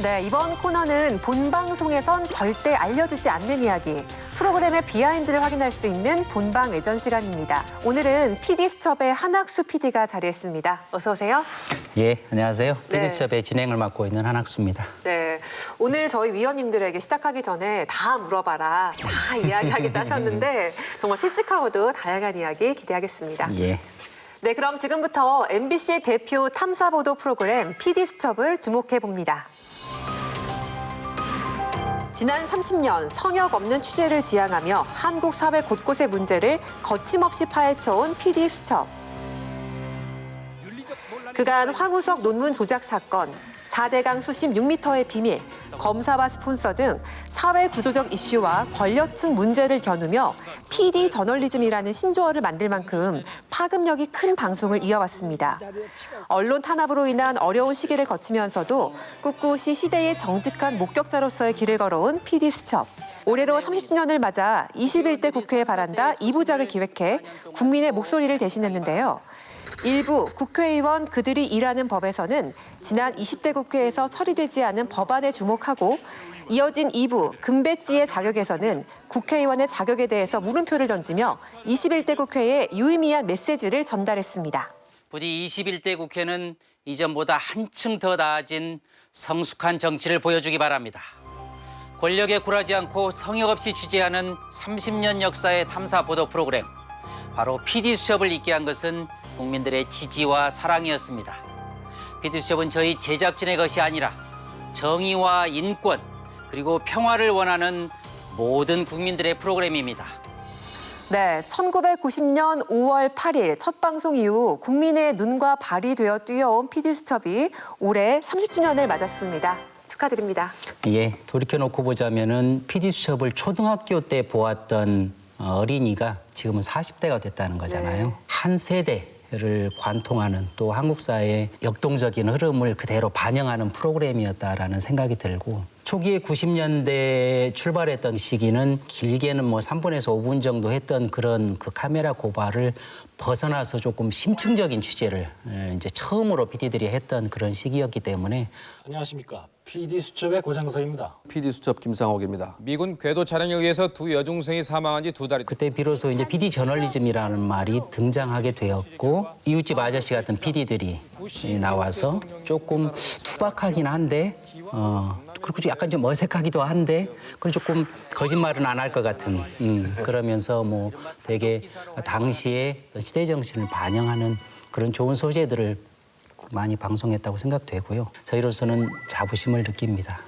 네, 이번 코너는 본방송에선 절대 알려주지 않는 이야기, 프로그램의 비하인드를 확인할 수 있는 본방 외전 시간입니다. 오늘은 PD수첩의 한학수 PD가 자리했습니다. 어서 오세요. 예, 안녕하세요. 네. PD수첩의 진행을 맡고 있는 한학수입니다. 네, 오늘 저희 위원님들에게 시작하기 전에 다 물어봐라, 다 이야기하겠다 하셨는데 정말 솔직하고도 다양한 이야기 기대하겠습니다. 예. 네, 그럼 지금부터 MBC 대표 탐사보도 프로그램 PD수첩을 주목해봅니다. 지난 30년 성역 없는 취재를 지향하며 한국 사회 곳곳의 문제를 거침없이 파헤쳐온 PD수첩. 그간 황우석 논문 조작 사건, 4대강 수심 6m의 비밀, 검사와 스폰서 등 사회 구조적 이슈와 권력층 문제를 겨누며 PD 저널리즘이라는 신조어를 만들 만큼 파급력이 큰 방송을 이어왔습니다. 언론 탄압으로 인한 어려운 시기를 거치면서도 꿋꿋이 시대의 정직한 목격자로서의 길을 걸어온 PD수첩. 올해로 30주년을 맞아 21대 국회에 바란다 2부작을 기획해 국민의 목소리를 대신했는데요. 일부 국회의원 그들이 일하는 법에서는 지난 20대 국회에서 처리되지 않은 법안에 주목하고 이어진 2부 금배지의 자격에서는 국회의원의 자격에 대해서 물음표를 던지며 21대 국회에 유의미한 메시지를 전달했습니다. 부디 21대 국회는 이전보다 한층 더 나아진 성숙한 정치를 보여주기 바랍니다. 권력에 굴하지 않고 성역 없이 취재하는 30년 역사의 탐사 보도 프로그램. 바로 PD수첩을 있게 한 것은 국민들의 지지와 사랑이었습니다. PD수첩은 저희 제작진의 것이 아니라 정의와 인권 그리고 평화를 원하는 모든 국민들의 프로그램입니다. 네, 1990년 5월 8일 첫 방송 이후 국민의 눈과 발이 되어 뛰어온 PD수첩이 올해 30주년을 맞았습니다. 축하드립니다. 예, 돌이켜놓고 보자면은 PD수첩을 초등학교 때 보았던 어린이가 지금은 40대가 됐다는 거잖아요. 네. 한 세대를 관통하는 또 한국 사회의 역동적인 흐름을 그대로 반영하는 프로그램이었다라는 생각이 들고 초기에 90년대에 출발했던 시기는 길게는 뭐 3분에서 5분 정도 했던 그런 그 카메라 고발을 벗어나서 조금 심층적인 취재를 이제 처음으로 PD들이 했던 그런 시기였기 때문에 안녕하십니까. PD수첩의 고장서입니다. PD수첩 김상옥입니다. 미군 궤도 촬영에 의해서 두 여중생이 사망한 지 2달이 그때 비로소 이제 PD 저널리즘이라는 말이 등장하게 되었고 이웃집 아저씨 같은 PD들이 나와서 조금 투박하긴 한데 그리고 약간 좀 어색하기도 한데 그리고 조금 거짓말은 안 할 것 같은 그러면서 뭐 되게 당시의 시대 정신을 반영하는 그런 좋은 소재들을 많이 방송했다고 생각되고요. 저희로서는 자부심을 느낍니다.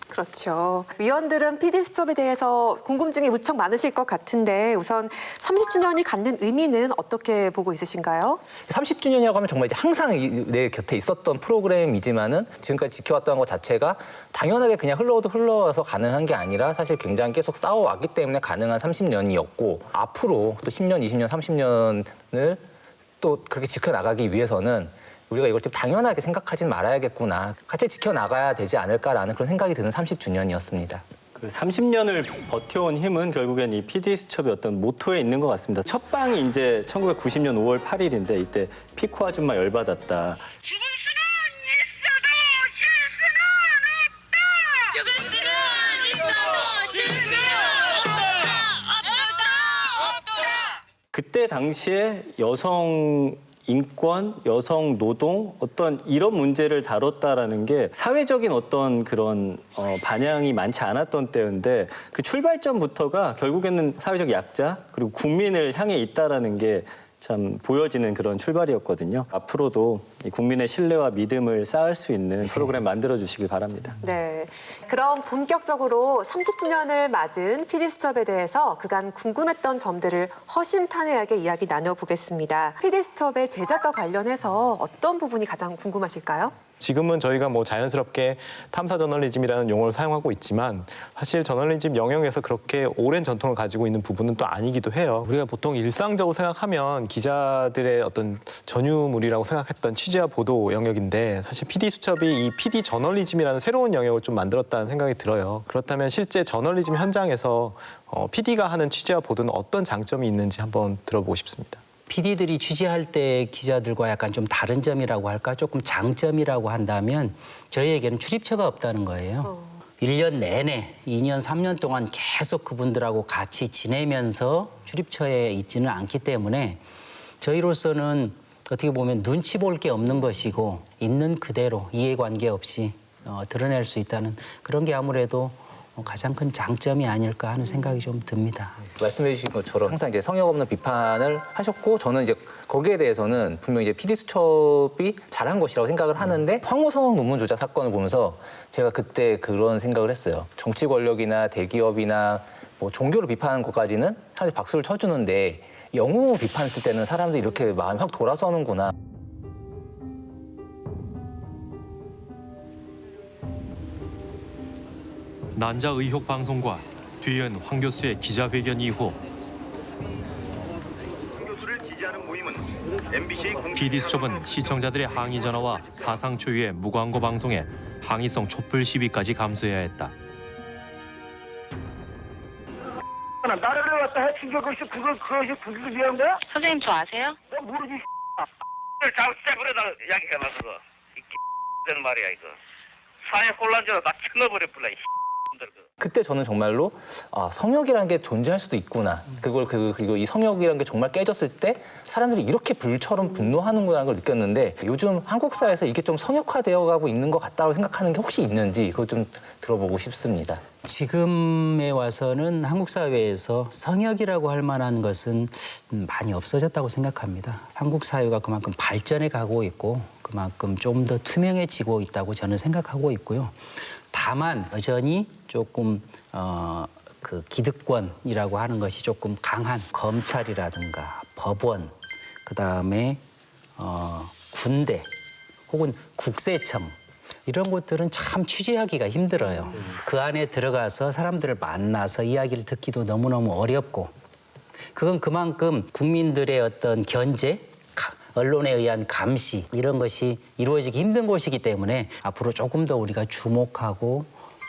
그렇죠. 위원들은 PD수첩에 대해서 궁금증이 무척 많으실 것 같은데 우선 30주년이 갖는 의미는 어떻게 보고 있으신가요? 30주년이라고 하면 정말 이제 항상 내 곁에 있었던 프로그램이지만은 지금까지 지켜왔던 것 자체가 당연하게 그냥 흘러서 가능한 게 아니라 사실 굉장히 계속 싸워왔기 때문에 가능한 30년이었고 앞으로 또 10년, 20년, 30년을 또 그렇게 지켜나가기 위해서는 우리가 이걸 좀 당연하게 생각하진 말아야겠구나. 같이 지켜나가야 되지 않을까라는 그런 생각이 드는 30주년이었습니다. 그 30년을 버텨온 힘은 결국엔 이 PD수첩의 어떤 모토에 있는 것 같습니다. 첫 방이 이제 1990년 5월 8일인데 이때 피코 아줌마 열받았다. 죽을 수는 있어도 쉴 수는 없다. 죽을 수는 있어도 쉴 수는 없다. 그때 당시에 여성 인권, 여성 노동 어떤 이런 문제를 다뤘다라는 게 사회적인 어떤 그런 반향이 많지 않았던 때인데 그 출발점부터가 결국에는 사회적 약자 그리고 국민을 향해 있다라는 게 참 보여지는 그런 출발이었거든요. 앞으로도 이 국민의 신뢰와 믿음을 쌓을 수 있는 프로그램 만들어주시길 바랍니다. 네, 그럼 본격적으로 30주년을 맞은 PD수첩에 대해서 그간 궁금했던 점들을 허심탄회하게 이야기 나눠보겠습니다. PD수첩의 제작과 관련해서 어떤 부분이 가장 궁금하실까요? 지금은 저희가 뭐 자연스럽게 탐사 저널리즘이라는 용어를 사용하고 있지만 사실 저널리즘 영역에서 그렇게 오랜 전통을 가지고 있는 부분은 또 아니기도 해요. 우리가 보통 일상적으로 생각하면 기자들의 어떤 전유물이라고 생각했던 취재와 보도 영역인데 사실 PD수첩이 이 PD 저널리즘이라는 새로운 영역을 좀 만들었다는 생각이 들어요. 그렇다면 실제 저널리즘 현장에서 PD가 하는 취재와 보도는 어떤 장점이 있는지 한번 들어보고 싶습니다. PD들이 취재할 때 기자들과 약간 좀 다른 점이라고 할까, 조금 장점이라고 한다면 저희에게는 출입처가 없다는 거예요. 1년 내내 2년, 3년 동안 계속 그분들하고 같이 지내면서 출입처에 있지는 않기 때문에 저희로서는 어떻게 보면 눈치 볼 게 없는 것이고 있는 그대로 이해관계 없이 드러낼 수 있다는 그런 게 아무래도 가장 큰 장점이 아닐까 하는 생각이 좀 듭니다. 말씀해 주신 것처럼 항상 이제 성역 없는 비판을 하셨고 저는 이제 거기에 대해서는 분명히 이제 PD수첩이 잘한 것이라고 생각을 하는데 황우성 논문 조작 사건을 보면서 제가 그때 그런 생각을 했어요. 정치 권력이나 대기업이나 뭐 종교를 비판하는 것까지는 사실 박수를 쳐주는데 영웅을 비판했을 때는 사람들이 이렇게 마음이 확 돌아서는구나. 난자 의혹 방송과 뒤이은 황 교수의 기자회견 이후 PD수첩은 시청자들의 항의 전화와 사상 초유의 무광고 방송에 항의성 촛불 시위까지 감수해야 했다. 나를 갖다 해친 게 그것이 위한 거야? 선생님 저 아세요? 나 모르지. 잘못해버려다 야기가 나서 이 말이야 이거. 사회 혼란자로 나 쳐넣어버려 불라 이 그때 저는 정말로 성역이라는 게 존재할 수도 있구나. 그리고 이 성역이라는 게 정말 깨졌을 때 사람들이 이렇게 불처럼 분노하는구나 걸 느꼈는데 요즘 한국 사회에서 이게 좀 성역화되어 가고 있는 것 같다고 생각하는 게 혹시 있는지 그거 좀 들어보고 싶습니다. 지금에 와서는 한국 사회에서 성역이라고 할 만한 것은 많이 없어졌다고 생각합니다. 한국 사회가 그만큼 발전해 가고 있고 그만큼 좀 더 투명해지고 있다고 저는 생각하고 있고요. 다만 여전히 조금 그 기득권이라고 하는 것이 조금 강한 검찰이라든가 법원, 그다음에 군대 혹은 국세청 이런 곳들은 참 취재하기가 힘들어요. 그 안에 들어가서 사람들을 만나서 이야기를 듣기도 너무너무 어렵고 그건 그만큼 국민들의 어떤 견제, 언론에 의한 감시 이런 것이 이루어지기 힘든 곳이기 때문에 앞으로 조금 더 우리가 주목하고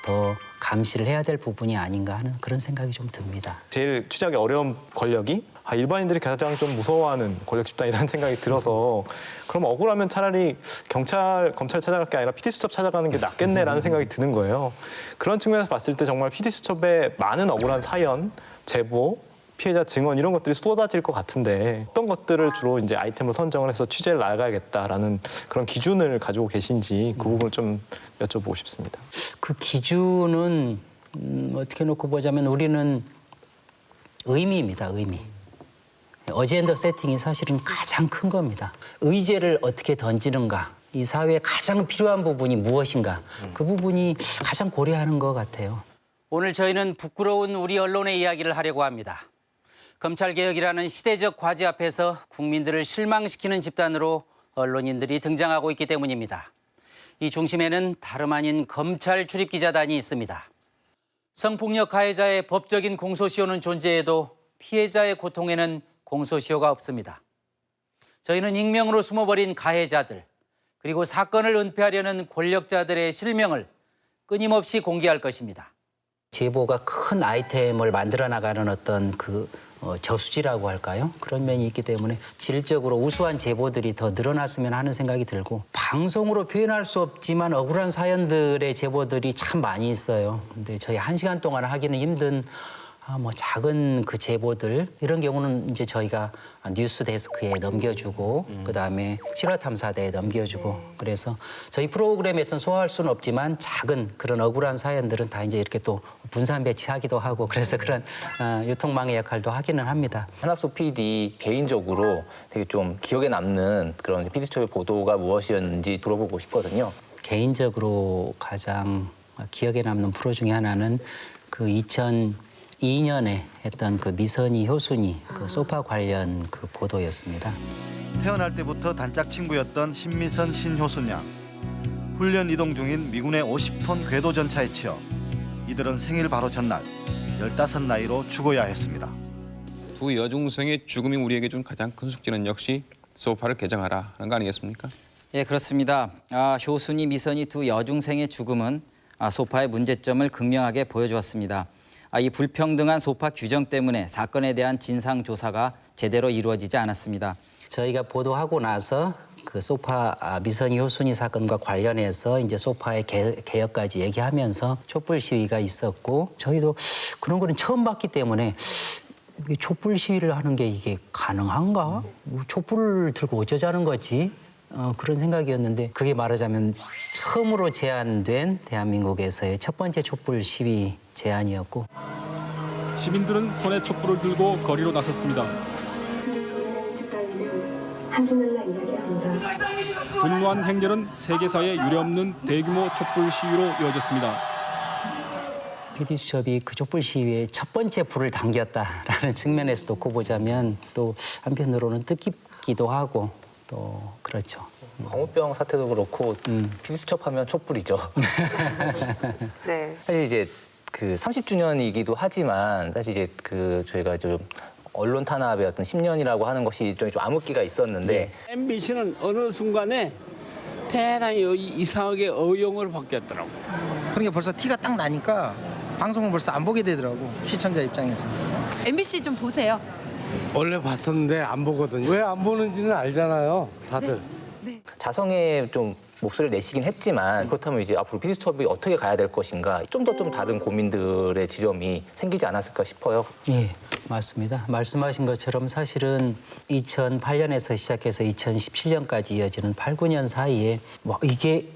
더 감시를 해야 될 부분이 아닌가 하는 그런 생각이 좀 듭니다. 제일 취재하기 어려운 권력이 일반인들이 가장 좀 무서워하는 권력 집단이라는 생각이 들어서 그럼 억울하면 차라리 경찰, 검찰 찾아갈 게 아니라 PD수첩 찾아가는 게 낫겠네라는 생각이 드는 거예요. 그런 측면에서 봤을 때 정말 PD수첩에 많은 억울한 사연, 제보, 피해자 증언 이런 것들이 쏟아질 것 같은데 어떤 것들을 주로 이제 아이템을 선정을 해서 취재를 나가야겠다라는 그런 기준을 가지고 계신지 그 부분을 좀 여쭤보고 싶습니다. 그 기준은 어떻게 놓고 보자면 우리는 의미입니다. 의미. 어젠더 세팅이 사실은 가장 큰 겁니다. 의제를 어떻게 던지는가. 이 사회에 가장 필요한 부분이 무엇인가. 그 부분이 가장 고려하는 것 같아요. 오늘 저희는 부끄러운 우리 언론의 이야기를 하려고 합니다. 검찰개혁이라는 시대적 과제 앞에서 국민들을 실망시키는 집단으로 언론인들이 등장하고 있기 때문입니다. 이 중심에는 다름 아닌 검찰 출입기자단이 있습니다. 성폭력 가해자의 법적인 공소시효는 존재해도 피해자의 고통에는 공소시효가 없습니다. 저희는 익명으로 숨어버린 가해자들 그리고 사건을 은폐하려는 권력자들의 실명을 끊임없이 공개할 것입니다. 제보가 큰 아이템을 만들어 나가는 어떤 저수지라고 할까요? 그런 면이 있기 때문에 질적으로 우수한 제보들이 더 늘어났으면 하는 생각이 들고 방송으로 표현할 수 없지만 억울한 사연들의 제보들이 참 많이 있어요. 근데 저희 1시간 동안 하기는 힘든 작은 그 제보들 이런 경우는 이제 저희가 뉴스 데스크에 넘겨주고 그다음에 실화탐사대에 넘겨주고 그래서 저희 프로그램에서는 소화할 수는 없지만 작은 그런 억울한 사연들은 다 이제 이렇게 또 분산 배치하기도 하고 그래서 그런 유통망의 역할도 하기는 합니다. 한학수 PD 개인적으로 되게 좀 기억에 남는 그런 PD수첩의 보도가 무엇이었는지 들어보고 싶거든요. 개인적으로 가장 기억에 남는 프로 중에 하나는 그 2002년에 했던 그 미선이 효순이 그 소파 관련 그 보도였습니다. 태어날 때부터 단짝 친구였던 신미선, 신효순 양. 훈련 이동 중인 미군의 50톤 궤도 전차에 치여 이들은 생일 바로 전날 15 나이로 죽어야 했습니다. 두 여중생의 죽음이 우리에게 준 가장 큰 숙제는 역시 소파를 개정하라 하는 거 아니겠습니까? 예, 그렇습니다. 효순이, 미선이 두 여중생의 죽음은 소파의 문제점을 극명하게 보여주었습니다. 이 불평등한 소파 규정 때문에 사건에 대한 진상 조사가 제대로 이루어지지 않았습니다. 저희가 보도하고 나서 그 소파 미선이 효순이 사건과 관련해서 이제 소파의 개혁까지 얘기하면서 촛불 시위가 있었고 저희도 그런 거는 처음 봤기 때문에 촛불 시위를 하는 게 이게 가능한가? 촛불을 들고 어쩌자는 거지? 그런 생각이었는데 그게 말하자면 처음으로 제안된 대한민국에서의 첫 번째 촛불 시위 제안이었고 시민들은 손에 촛불을 들고 거리로 나섰습니다. 분노한 행렬은 세계사에 유례없는 대규모 촛불 시위로 이어졌습니다. PD수첩이 그 촛불 시위의 첫 번째 불을 당겼다라는 측면에서 놓고 보자면 또 한편으로는 뜻깊기도 하고 또 그렇죠. 광우병 사태도 그렇고 PD수첩하면 촛불이죠. 네. 사실 이제 그 30주년이기도 하지만 사실 이제 그 저희가 좀 언론 탄압의 어떤 10년이라고 하는 것이 좀 암흑기가 있었는데 MBC는 어느 순간에 대단히 이상하게 어용을 바뀌었더라고. 그러니까 벌써 티가 딱 나니까 방송을 벌써 안 보게 되더라고 시청자 입장에서. MBC 좀 보세요. 원래 봤었는데 안 보거든요. 왜 안 보는지는 알잖아요, 다들. 자성에 좀 목소리를 내시긴 했지만 그렇다면 이제 앞으로 PD수첩이 어떻게 가야 될 것인가 좀 다른 고민들의 지점이 생기지 않았을까 싶어요. 예, 맞습니다. 말씀하신 것처럼 사실은 2008년에서 시작해서 2017년까지 이어지는 8, 9년 사이에 뭐 이게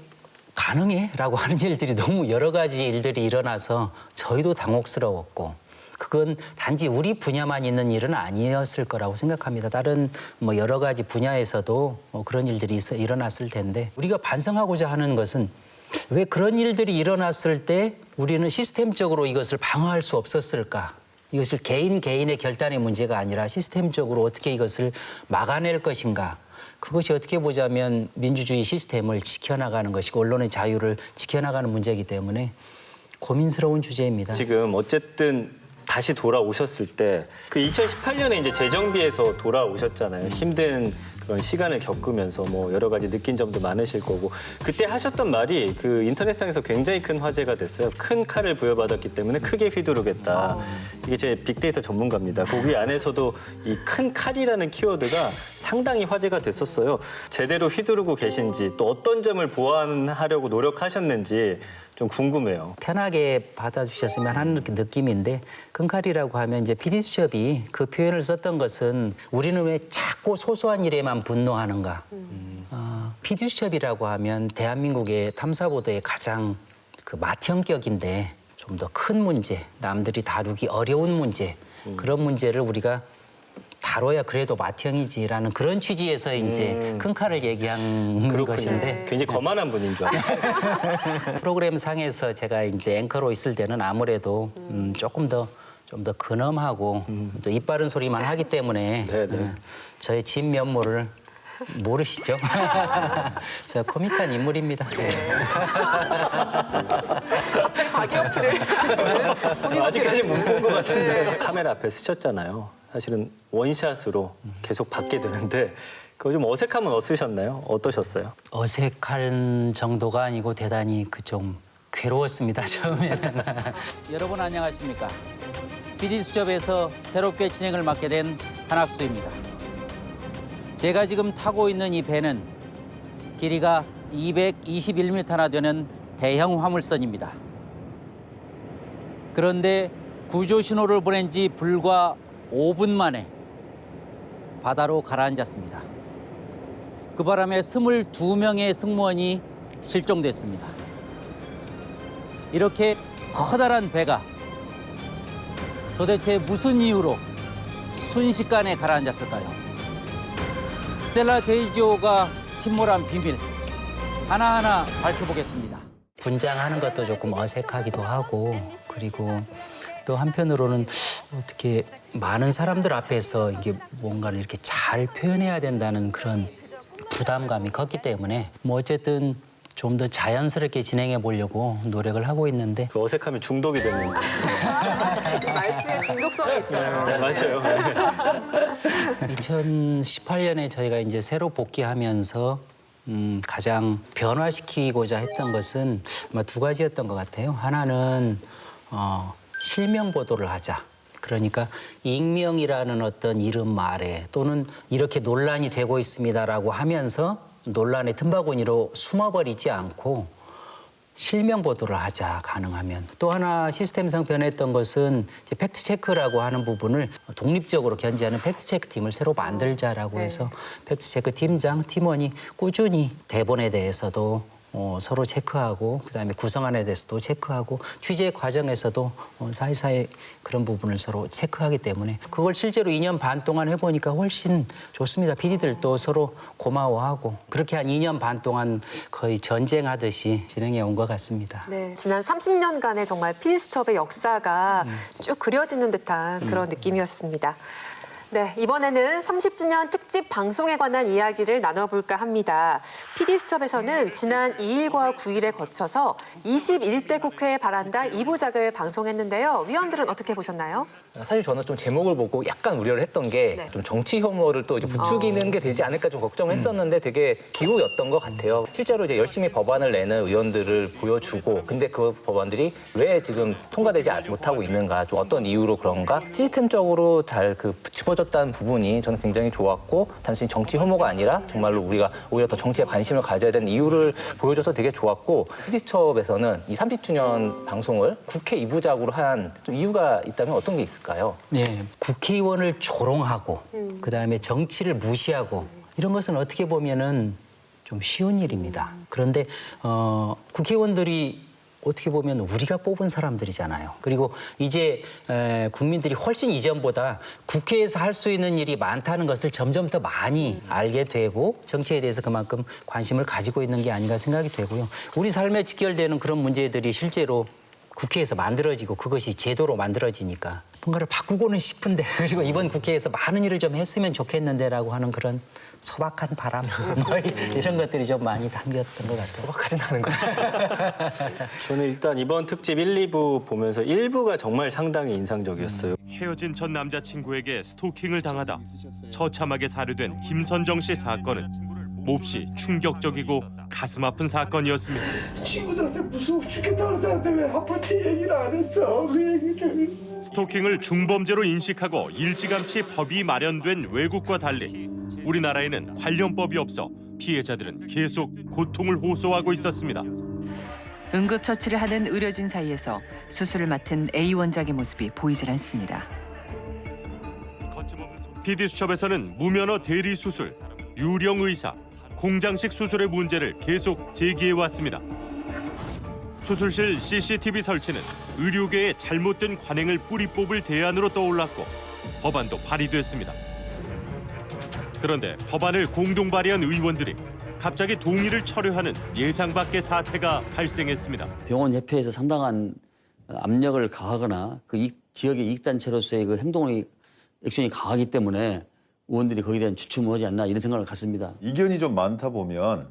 가능해? 라고 하는 일들이 너무 여러 가지 일들이 일어나서 저희도 당혹스러웠고 그건 단지 우리 분야만 있는 일은 아니었을 거라고 생각합니다. 다른 뭐 여러 가지 분야에서도 뭐 그런 일들이 일어났을 텐데 우리가 반성하고자 하는 것은 왜 그런 일들이 일어났을 때 우리는 시스템적으로 이것을 방어할 수 없었을까? 이것을 개인의 결단의 문제가 아니라 시스템적으로 어떻게 이것을 막아낼 것인가? 그것이 어떻게 보자면 민주주의 시스템을 지켜나가는 것이고 언론의 자유를 지켜나가는 문제이기 때문에 고민스러운 주제입니다. 지금 어쨌든 다시 돌아오셨을 때 그 2018년에 이제 재정비에서 돌아오셨잖아요. 힘든 그런 시간을 겪으면서 뭐 여러 가지 느낀 점도 많으실 거고 그때 하셨던 말이 그 인터넷상에서 굉장히 큰 화제가 됐어요. 큰 칼을 부여받았기 때문에 크게 휘두르겠다. 이게 제 빅데이터 전문가입니다. 거기 안에서도 이 큰 칼이라는 키워드가 상당히 화제가 됐었어요. 제대로 휘두르고 계신지 또 어떤 점을 보완하려고 노력하셨는지 좀 궁금해요. 편하게 받아주셨으면 하는 느낌인데 큰 칼이라고 하면 이제 PD수첩이 그 표현을 썼던 것은 우리는 왜 자꾸 소소한 일에만 분노하는가. PD수첩이라고 하면 대한민국의 탐사보도의 가장 그 맏형격인데 좀 더 큰 문제, 남들이 다루기 어려운 문제 그런 문제를 우리가 다뤄야 그래도 맏형이지라는 그런 취지에서 이제 큰 칼을 얘기한 것인데 굉장히 거만한 분인 줄 알았어요. 프로그램 상에서 제가 이제 앵커로 있을 때는 아무래도 조금 더 좀 더 근엄하고 또 입 바른 소리만 하기 때문에 저의 진 면모를 모르시죠? 제가 코믹한 인물입니다. 네. 갑자기 자기 어필을. 아직까지 못 본 것 같은데 카메라 앞에 스쳤잖아요. 사실은 원샷으로 계속 받게 되는데 그거 좀 어색함은 없으셨나요? 어떠셨어요? 어색한 정도가 아니고 대단히 좀 괴로웠습니다, 처음에는. 여러분 안녕하십니까? PD수첩에서 새롭게 진행을 맡게 된 한학수입니다. 제가 지금 타고 있는 이 배는 길이가 221m나 되는 대형 화물선입니다. 그런데 구조 신호를 보낸 지 불과 5분 만에 바다로 가라앉았습니다. 그 바람에 22명의 승무원이 실종됐습니다. 이렇게 커다란 배가 도대체 무슨 이유로 순식간에 가라앉았을까요? 스텔라 데이지오가 침몰한 비밀 하나하나 밝혀보겠습니다. 분장하는 것도 조금 어색하기도 하고 그리고 또 한편으로는 어떻게 많은 사람들 앞에서 이게 뭔가를 이렇게 잘 표현해야 된다는 그런 부담감이 컸기 때문에 뭐 어쨌든 좀 더 자연스럽게 진행해 보려고 노력을 하고 있는데 그 어색함이 중독이 됐는데 말투에 중독성이 있어요. 네, 맞아요. 2018년에 저희가 이제 새로 복귀하면서 가장 변화시키고자 했던 것은 아마 두 가지였던 것 같아요. 하나는 실명 보도를 하자. 그러니까 익명이라는 어떤 이름 아래 또는 이렇게 논란이 되고 있습니다라고 하면서 논란의 틈바구니로 숨어버리지 않고 실명 보도를 하자, 가능하면. 또 하나 시스템상 변했던 것은 이제 팩트체크라고 하는 부분을 독립적으로 견지하는 팩트체크 팀을 새로 만들자라고 해서 팩트체크 팀장, 팀원이 꾸준히 대본에 대해서도 서로 체크하고 그다음에 구성안에 대해서도 체크하고 취재 과정에서도 사이사이 그런 부분을 서로 체크하기 때문에 그걸 실제로 2년 반 동안 해보니까 훨씬 좋습니다. PD들도 서로 고마워하고 그렇게 한 2년 반 동안 거의 전쟁하듯이 진행해 온 것 같습니다. 네, 지난 30년간의 정말 PD수첩의 역사가 쭉 그려지는 듯한 그런 느낌이었습니다. 네, 이번에는 30주년 특집 방송에 관한 이야기를 나눠볼까 합니다. PD수첩에서는 지난 2일과 9일에 거쳐서 21대 국회 바란다 2부작을 방송했는데요. 위원들은 어떻게 보셨나요? 사실 저는 좀 제목을 보고 약간 우려를 했던 게 좀 정치 혐오를 또 이제 부추기는 게 되지 않을까 좀 걱정했었는데 되게 기우였던 것 같아요. 실제로 이제 열심히 법안을 내는 의원들을 보여주고 근데 그 법안들이 왜 지금 통과되지 못하고 있는가, 좀 어떤 이유로 그런가 시스템적으로 잘 짚어줬다는 부분이 저는 굉장히 좋았고 단순히 정치 혐오가 아니라 정말로 우리가 오히려 더 정치에 관심을 가져야 되는 이유를 보여줘서 되게 좋았고 PD수첩에서는 이 30주년 방송을 국회 2부작으로 한 좀 이유가 있다면 어떤 게 있을까요? 네, 국회의원을 조롱하고 그다음에 정치를 무시하고 이런 것은 어떻게 보면은 좀 쉬운 일입니다. 그런데 국회의원들이 어떻게 보면 우리가 뽑은 사람들이잖아요. 그리고 이제 국민들이 훨씬 이전보다 국회에서 할 수 있는 일이 많다는 것을 점점 더 많이 알게 되고 정치에 대해서 그만큼 관심을 가지고 있는 게 아닌가 생각이 되고요. 우리 삶에 직결되는 그런 문제들이 실제로 국회에서 만들어지고 그것이 제도로 만들어지니까 뭔가를 바꾸고는 싶은데 그리고 이번 국회에서 많은 일을 좀 했으면 좋겠는데라고 하는 그런 소박한 바람 이런 것들이 좀 많이 담겼던 것 같아요. 소박하진 않은 것 같아요. 저는 일단 이번 특집 1, 2부 보면서 1부가 정말 상당히 인상적이었어요. 헤어진 전 남자친구에게 스토킹을 당하다 처참하게 살해된 김선정 씨 사건은 몹시 충격적이고 가슴 아픈 사건이었습니다. 친구들한테 무서워 죽겠다 그러는데 왜 아파트 얘기를 안 했어? 그 얘기를. 스토킹을 중범죄로 인식하고 일찌감치 법이 마련된 외국과 달리 우리나라에는 관련법이 없어 피해자들은 계속 고통을 호소하고 있었습니다. 응급처치를 하는 의료진 사이에서 수술을 맡은 A 원장의 모습이 보이질 않습니다. PD수첩에서는 무면허 대리 수술, 유령 의사, 공장식 수술의 문제를 계속 제기해왔습니다. 수술실 CCTV 설치는 의료계의 잘못된 관행을 뿌리 뽑을 대안으로 떠올랐고 법안도 발의됐습니다. 그런데 법안을 공동 발의한 의원들이 갑자기 동의를 철회하는 예상 밖의 사태가 발생했습니다. 병원 협회에서 상당한 압력을 가하거나 그 지역의 이익단체로서의 그 행동이 액션이 강하기 때문에 의원들이 거기에 대한 주춤하지 않나 이런 생각을 갖습니다. 이견이 좀 많다 보면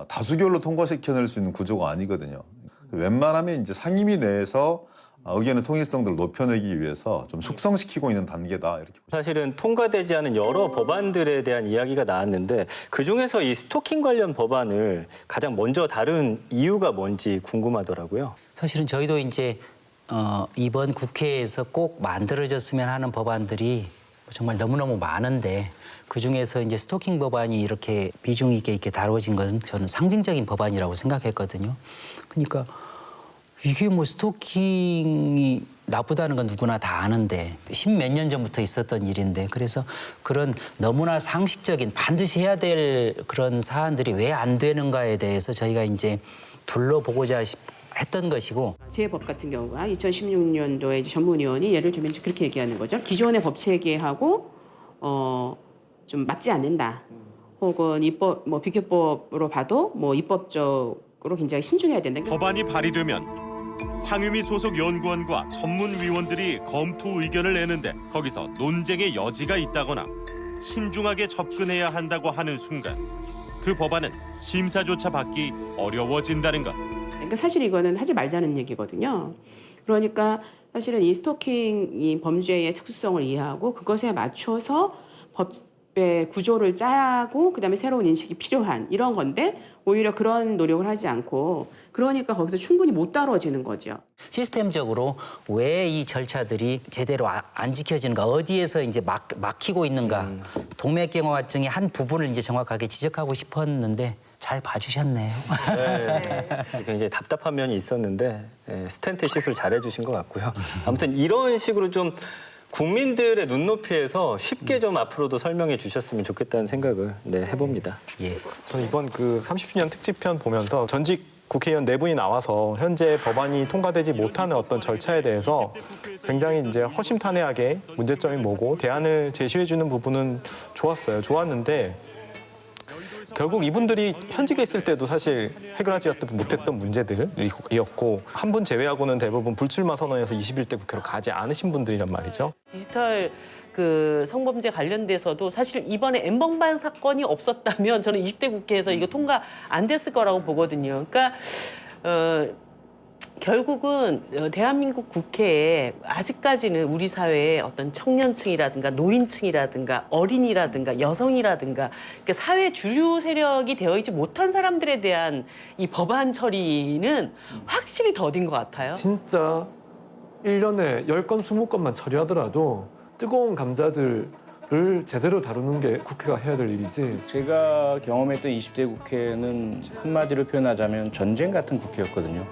다수결로 통과시켜낼 수 있는 구조가 아니거든요. 웬만하면 이제 상임위 내에서 의견의 통일성들을 높여내기 위해서 좀 숙성시키고 있는 단계다 이렇게. 사실은 통과되지 않은 여러 법안들에 대한 이야기가 나왔는데 그중에서 이 스토킹 관련 법안을 가장 먼저 다룬 이유가 뭔지 궁금하더라고요. 사실은 저희도 이제 이번 국회에서 꼭 만들어졌으면 하는 법안들이 정말 너무너무 많은데 그중에서 이제 스토킹 법안이 이렇게 비중 있게 이렇게 다뤄진 것은 저는 상징적인 법안이라고 생각했거든요. 그러니까 이게 뭐 스토킹이 나쁘다는 건 누구나 다 아는데 십몇 년 전부터 있었던 일인데 그래서 그런 너무나 상식적인 반드시 해야 될 그런 사안들이 왜 안 되는가에 대해서 저희가 이제 둘러보고자 했던 것이고. 제 법 같은 경우가 2016년도에 이제 전문위원이 예를 들면 이제 그렇게 얘기하는 거죠. 기존의 법 체계하고 좀 맞지 않는다. 혹은 입법 뭐 비교법으로 봐도 뭐 입법적으로 굉장히 신중해야 된다. 법안이 발의되면 상임위 소속 연구원과 전문위원들이 검토 의견을 내는데 거기서 논쟁의 여지가 있다거나 신중하게 접근해야 한다고 하는 순간 그 법안은 심사조차 받기 어려워진다는 것. 그러니까 사실 이거는 하지 말자는 얘기거든요. 그러니까 사실은 이 스토킹이 범죄의 특수성을 이해하고 그것에 맞춰서 구조를 짜고 그다음에 새로운 인식이 필요한 이런 건데 오히려 그런 노력을 하지 않고 그러니까 거기서 충분히 못 다뤄지는 거죠. 시스템적으로 왜 이 절차들이 제대로 안 지켜지는가, 어디에서 이제 막히고 있는가, 동맥경화증의 한 부분을 이제 정확하게 지적하고 싶었는데 잘 봐주셨네요. 네. 굉장히 답답한 면이 있었는데 스텐트 시술 잘해주신 것 같고요. 아무튼 이런 식으로 좀 국민들의 눈높이에서 쉽게 좀 앞으로도 설명해 주셨으면 좋겠다는 생각을 해봅니다. 예. 저는 이번 그 30주년 특집편 보면서 전직 국회의원 4분이 나와서 현재 법안이 통과되지 못하는 어떤 절차에 대해서 굉장히 이제 허심탄회하게 문제점이 뭐고 대안을 제시해주는 부분은 좋았어요. 좋았는데 결국 이분들이 현직에 있을 때도 사실 해결하지 못했던 문제들이었고 한 분 제외하고는 대부분 불출마 선언에서 21대 국회로 가지 않으신 분들이란 말이죠. 디지털 그 성범죄 관련돼서도 사실 이번에 엠번방 사건이 없었다면 저는 20대 국회에서 이거 통과 안 됐을 거라고 보거든요. 그러니까 결국은 대한민국 국회에 아직까지는 우리 사회의 어떤 청년층이라든가 노인층이라든가 어린이라든가 여성이라든가 그러니까 사회 주류 세력이 되어 있지 못한 사람들에 대한 이 법안 처리는 확실히 더딘 것 같아요. 진짜 1년에 10건, 20건만 처리하더라도 뜨거운 감자들을 제대로 다루는 게 국회가 해야 될 일이지. 제가 경험했던 20대 국회는 한마디로 표현하자면 전쟁 같은 국회였거든요.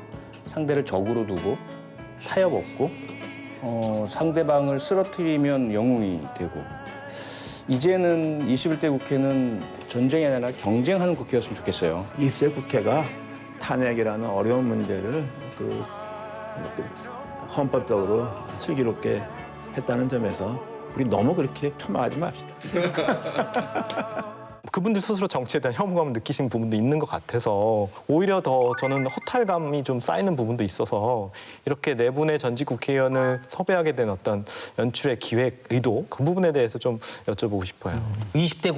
상대를 적으로 두고 타협 없고 상대방을 쓰러뜨리면 영웅이 되고 이제는 21대 국회는 전쟁이 아니라 경쟁하는 국회였으면 좋겠어요. 20대 국회가 탄핵이라는 어려운 문제를 헌법적으로 슬기롭게 했다는 점에서 우리 너무 그렇게 폄하하지 맙시다. 그분들 스스로 정치에 대한 혐오감을 느끼신 부분도 있는 것 같아서 오히려 더 저는 허탈감이 좀 쌓이는 부분도 있어서 이렇게 4분의 전직 국회의원을 섭외하게 된 어떤 연출의 기획, 의도 그 부분에 대해서 좀 여쭤보고 싶어요. 20대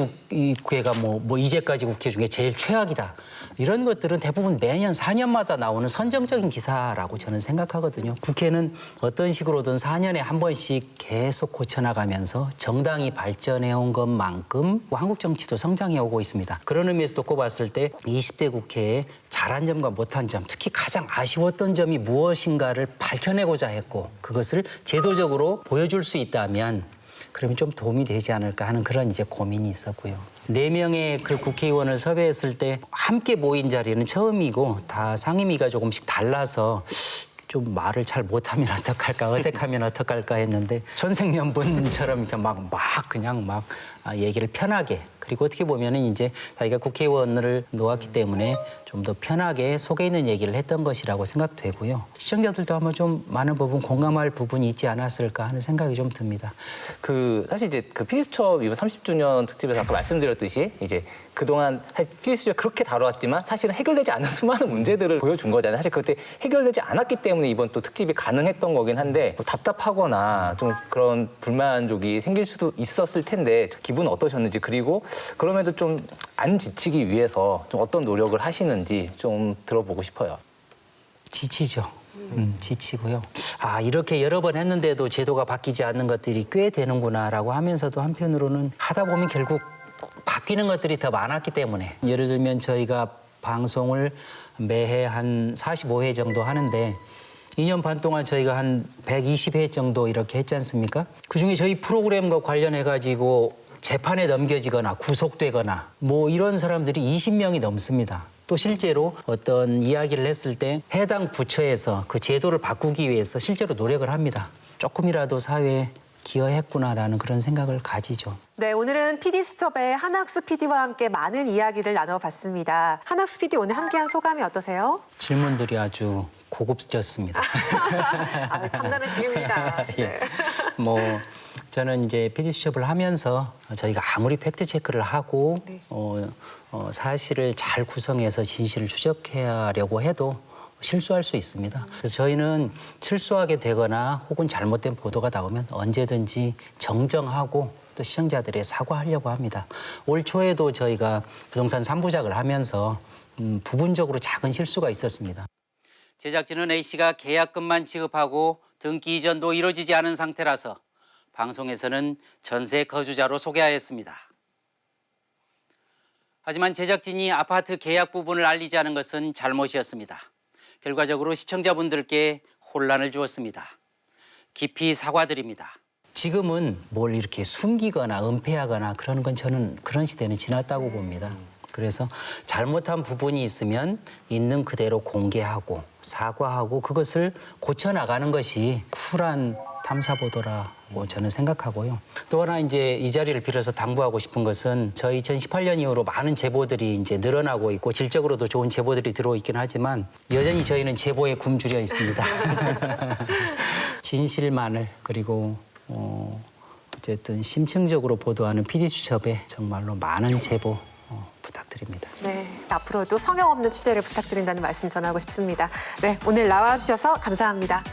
국회가 뭐 이제까지 국회 중에 제일 최악이다. 이런 것들은 대부분 매년 4년마다 나오는 선정적인 기사라고 저는 생각하거든요. 국회는 어떤 식으로든 4년에 한 번씩 계속 고쳐나가면서 정당이 발전해온 것만큼 한국 정치도 성장해오고 있습니다. 그런 의미에서 놓고 봤을 때 20대 국회에 잘한 점과 못한 점, 특히 가장 아쉬웠던 점이 무엇인가를 밝혀내고자 했고 그것을 제도적으로 보여줄 수 있다면 그러면 좀 도움이 되지 않을까 하는 그런 이제 고민이 있었고요. 4명의 그 국회의원을 섭외했을 때 함께 모인 자리는 처음이고 다 상임위가 조금씩 달라서 좀 말을 잘 못하면 어떡할까, 어색하면 어떡할까 했는데 천생연분처럼 그냥 막 얘기를 편하게 그리고 어떻게 보면은 이제 자기가 국회의원을 놓았기 때문에 좀 더 편하게 속에 있는 얘기를 했던 것이라고 생각되고요. 시청자들도 아마 좀 많은 부분 공감할 부분이 있지 않았을까 하는 생각이 좀 듭니다. 사실 이제 그 PD수첩 이번 30주년 특집에서 아까 말씀드렸듯이 이제 그동안 PD수첩 그렇게 다뤄왔지만 사실은 해결되지 않은 수많은 문제들을 보여준 거잖아요. 사실 그때 해결되지 않았기 때문에 이번 또 특집이 가능했던 거긴 한데 뭐 답답하거나 좀 그런 불만족이 생길 수도 있었을 텐데 기분은 어떠셨는지 그리고 그럼에도 좀 안 지치기 위해서 좀 어떤 노력을 하시는지 좀 들어보고 싶어요. 지치죠. 지치고요. 이렇게 여러 번 했는데도 제도가 바뀌지 않는 것들이 꽤 되는구나라고 하면서도 한편으로는 하다 보면 결국 바뀌는 것들이 더 많았기 때문에 예를 들면 저희가 방송을 매해 한 45회 정도 하는데 2년 반 동안 저희가 한 120회 정도 이렇게 했지 않습니까? 그중에 저희 프로그램과 관련해가지고 재판에 넘겨지거나 구속되거나 뭐 이런 사람들이 20명이 넘습니다. 또 실제로 어떤 이야기를 했을 때 해당 부처에서 그 제도를 바꾸기 위해서 실제로 노력을 합니다. 조금이라도 사회에 기여했구나라는 그런 생각을 가지죠. 네, 오늘은 PD수첩의 한학수 PD와 함께 많은 이야기를 나눠봤습니다. 한학수 PD 오늘 함께한 소감이 어떠세요? 질문들이 아주 고급졌습니다. 탐나는 지금입니다. 예. 저는 이제 PD수첩을 하면서 저희가 아무리 팩트체크를 하고 사실을 잘 구성해서 진실을 추적하려고 해도 실수할 수 있습니다. 그래서 저희는 실수하게 되거나 혹은 잘못된 보도가 나오면 언제든지 정정하고 또 시청자들의 사과하려고 합니다. 올 초에도 저희가 부동산 3부작을 하면서 부분적으로 작은 실수가 있었습니다. 제작진은 A씨가 계약금만 지급하고 등기 이전도 이루어지지 않은 상태라서 방송에서는 전세 거주자로 소개하였습니다. 하지만 제작진이 아파트 계약 부분을 알리지 않은 것은 잘못이었습니다. 결과적으로 시청자분들께 혼란을 주었습니다. 깊이 사과드립니다. 지금은 뭘 이렇게 숨기거나 은폐하거나 그러는 건 저는 그런 시대는 지났다고 봅니다. 그래서 잘못한 부분이 있으면 있는 그대로 공개하고 사과하고 그것을 고쳐나가는 것이 쿨한 탐사보도라고 저는 생각하고요. 또 하나 이제 이 자리를 빌어서 당부하고 싶은 것은 저희 2018년 이후로 많은 제보들이 이제 늘어나고 있고 질적으로도 좋은 제보들이 들어오긴 하지만 여전히 저희는 제보에 굶주려 있습니다. 진실만을 그리고 어쨌든 심층적으로 보도하는 PD수첩에 정말로 많은 제보 부탁드립니다. 네, 앞으로도 성역 없는 취재를 부탁드린다는 말씀 전하고 싶습니다. 네, 오늘 나와주셔서 감사합니다.